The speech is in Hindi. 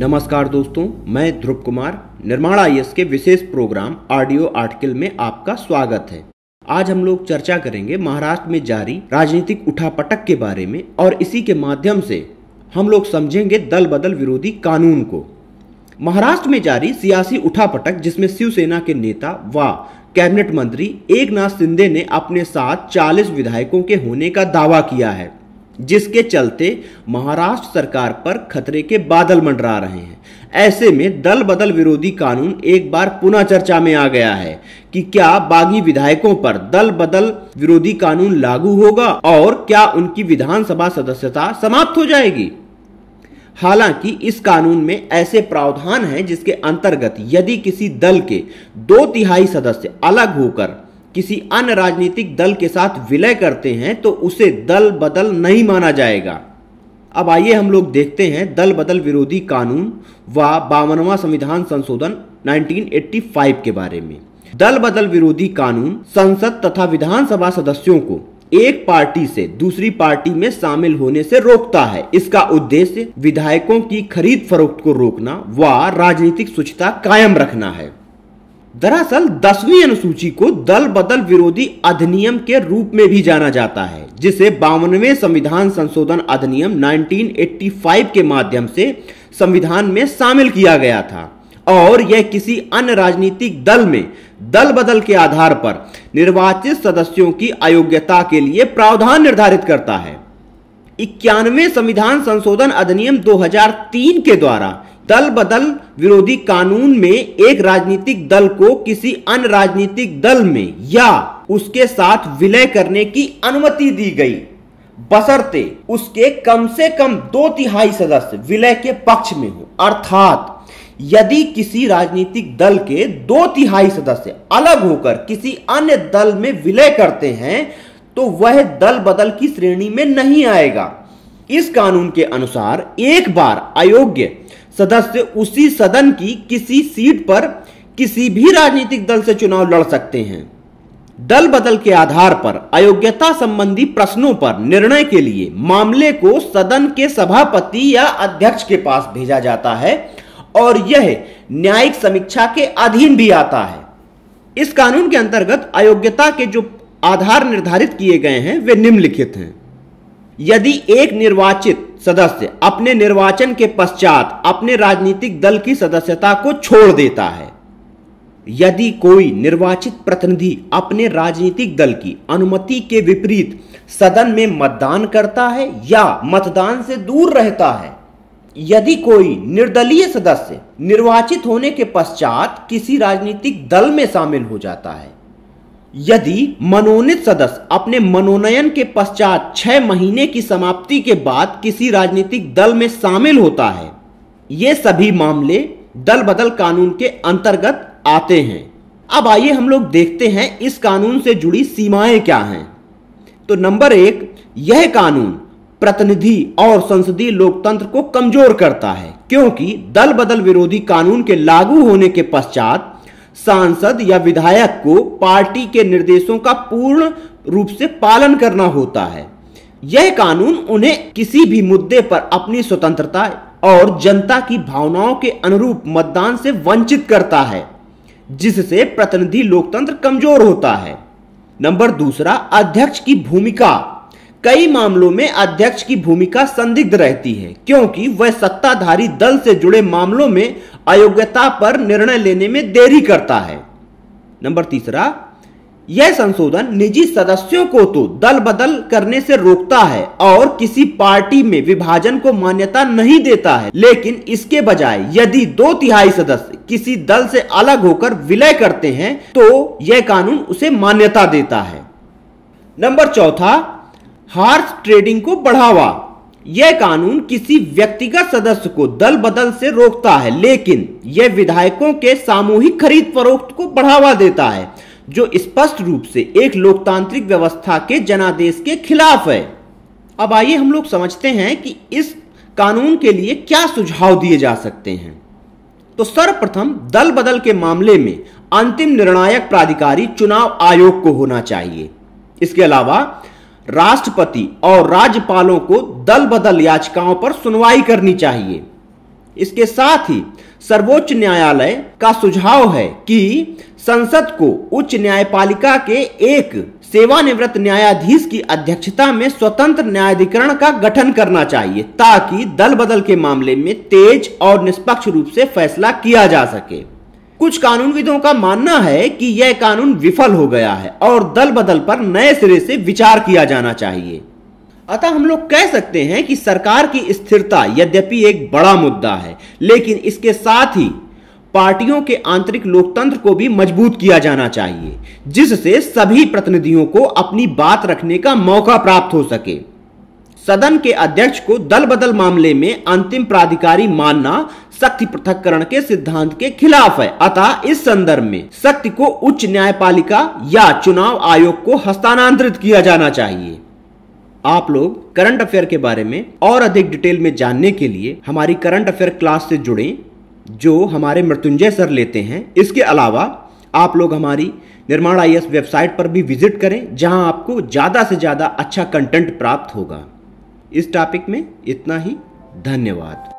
नमस्कार दोस्तों, मैं ध्रुव कुमार निर्माण आईएएस के विशेष प्रोग्राम ऑडियो आर्टिकल में आपका स्वागत है। आज हम लोग चर्चा करेंगे महाराष्ट्र में जारी राजनीतिक उठापटक के बारे में और इसी के माध्यम से हम लोग समझेंगे दल बदल विरोधी कानून को। महाराष्ट्र में जारी सियासी उठापटक जिसमें शिवसेना के नेता व कैबिनेट मंत्री एकनाथ शिंदे ने अपने साथ 40 विधायकों के होने का दावा किया है, जिसके चलते महाराष्ट्र सरकार पर खतरे के बादल मंडरा रहे हैं। ऐसे में दल बदल विरोधी कानून एक बार पुनः चर्चा में आ गया है कि क्या बागी विधायकों पर दल बदल विरोधी कानून लागू होगा और क्या उनकी विधानसभा सदस्यता समाप्त हो जाएगी। हालांकि इस कानून में ऐसे प्रावधान हैं जिसके अंतर्गत यदि किसी दल के 2/3 सदस्य अलग होकर किसी अन्य राजनीतिक दल के साथ विलय करते हैं तो उसे दल बदल नहीं माना जाएगा। अब आइए हम लोग देखते हैं दल बदल विरोधी कानून व 52वां संविधान संशोधन 1985 के बारे में। दल बदल विरोधी कानून संसद तथा विधानसभा सदस्यों को एक पार्टी से दूसरी पार्टी में शामिल होने से रोकता है। इसका उद्देश्य विधायकों की खरीद फरोख्त को रोकना व राजनीतिक शुचिता कायम रखना है। दरअसल 10वीं अनुसूची को दल बदल विरोधी अधिनियम के रूप में भी जाना जाता है, जिसे 52वें संविधान संशोधन अधिनियम 1985 के माध्यम से संविधान में शामिल किया गया था और यह किसी अन्य राजनीतिक दल में दल बदल के आधार पर निर्वाचित सदस्यों की अयोग्यता के लिए प्रावधान निर्धारित करता है। 91वें संविधान संशोधन अधिनियम 2003 के द्वारा दल बदल विरोधी कानून में एक राजनीतिक दल को किसी अन्य राजनीतिक दल में या उसके साथ विलय करने की अनुमति दी गई, बशर्ते उसके कम से कम 2/3 सदस्य विलय के पक्ष में हो। अर्थात यदि किसी राजनीतिक दल के 2/3 सदस्य अलग होकर किसी अन्य दल में विलय करते हैं तो वह दल बदल की श्रेणी में नहीं आएगा। इस कानून के अनुसार एक बार अयोग्य सदस्य उसी सदन की किसी सीट पर किसी भी राजनीतिक दल से चुनाव लड़ सकते हैं। दल बदल के आधार पर अयोग्यता संबंधी प्रश्नों पर निर्णय के लिए मामले को सदन के सभापति या अध्यक्ष के पास भेजा जाता है और यह न्यायिक समीक्षा के अधीन भी आता है। इस कानून के अंतर्गत अयोग्यता के जो आधार निर्धारित किए गए हैं वे निम्नलिखित हैं। यदि एक निर्वाचित सदस्य अपने निर्वाचन के पश्चात अपने राजनीतिक दल की सदस्यता को छोड़ देता है, यदि कोई निर्वाचित प्रतिनिधि अपने राजनीतिक दल की अनुमति के विपरीत सदन में मतदान करता है या मतदान से दूर रहता है, यदि कोई निर्दलीय सदस्य निर्वाचित होने के पश्चात किसी राजनीतिक दल में शामिल हो जाता है, यदि मनोनीत सदस्य अपने मनोनयन के पश्चात 6 महीने की समाप्ति के बाद किसी राजनीतिक दल में शामिल होता है, ये सभी मामले दल बदल कानून के अंतर्गत आते हैं। अब आइए हम लोग देखते हैं इस कानून से जुड़ी सीमाएं क्या हैं। तो नंबर 1, यह कानून प्रतिनिधि और संसदीय लोकतंत्र को कमजोर करता है, क्योंकि दल बदल विरोधी कानून के लागू होने के पश्चात सांसद या विधायक को पार्टी के निर्देशों का पूर्ण रूप से पालन करना होता है। यह कानून उन्हें किसी भी मुद्दे पर अपनी स्वतंत्रता और जनता की भावनाओं के अनुरूप मतदान से वंचित करता है, जिससे प्रतिनिधि लोकतंत्र कमजोर होता है। नंबर 2, अध्यक्ष की भूमिका। कई मामलों में अध्यक्ष की भूमिका संदिग्ध रहती है, क्योंकि वह सत्ताधारी दल से जुड़े मामलों में अयोग्यता पर निर्णय लेने में देरी करता है। नंबर 3, यह संशोधन निजी सदस्यों को तो दल बदल करने से रोकता है और किसी पार्टी में विभाजन को मान्यता नहीं देता है, लेकिन इसके बजाय यदि 2/3 सदस्य किसी दल से अलग होकर विलय करते हैं तो यह कानून उसे मान्यता देता है। नंबर 4, हॉर्स ट्रेडिंग को बढ़ावा। यह कानून किसी व्यक्तिगत सदस्य को दल बदल से रोकता है, लेकिन यह विधायकों के सामूहिक खरीद फरोख्त को बढ़ावा देता है, जो स्पष्ट रूप से एक लोकतांत्रिक व्यवस्था के जनादेश के खिलाफ है। अब आइए हम लोग समझते हैं कि इस कानून के लिए क्या सुझाव दिए जा सकते हैं। तो सर्वप्रथम दल बदल के मामले में अंतिम निर्णायक प्राधिकारी चुनाव आयोग को होना चाहिए। इसके अलावा राष्ट्रपति और राज्यपालों को दल बदल याचिकाओं पर सुनवाई करनी चाहिए। इसके साथ ही सर्वोच्च न्यायालय का सुझाव है कि संसद को उच्च न्यायपालिका के एक सेवानिवृत्त न्यायाधीश की अध्यक्षता में स्वतंत्र न्यायाधिकरण का गठन करना चाहिए ताकि दल बदल के मामले में तेज और निष्पक्ष रूप से फैसला किया जा सके। कुछ कानूनविदों का मानना है कि यह कानून विफल हो गया है और दल बदल पर नए सिरे से विचार किया जाना चाहिए। अतः हम लोग कह सकते हैं कि सरकार की स्थिरता यद्यपि एक बड़ा मुद्दा है, लेकिन इसके साथ ही पार्टियों के आंतरिक लोकतंत्र को भी मजबूत किया जाना चाहिए, जिससे सभी प्रतिनिधियों को अपनी बात रखने का मौका प्राप्त हो सके। सदन के अध्यक्ष को दल बदल मामले में अंतिम प्राधिकारी मानना शक्ति पृथक्करण के सिद्धांत के खिलाफ है। अतः इस संदर्भ में शक्ति को उच्च न्यायपालिका या चुनाव आयोग को हस्तांतरित किया जाना चाहिए। आप लोग करंट अफेयर के बारे में और अधिक डिटेल में जानने के लिए हमारी करंट अफेयर क्लास से जुड़ें, जो हमारे मृत्युंजय सर लेते हैं। इसके अलावा आप लोग हमारी निर्माण IAS वेबसाइट पर भी विजिट करें, जहां आपको ज़्यादा से ज़्यादा अच्छा कंटेंट प्राप्त होगा। इस टॉपिक में इतना ही। धन्यवाद।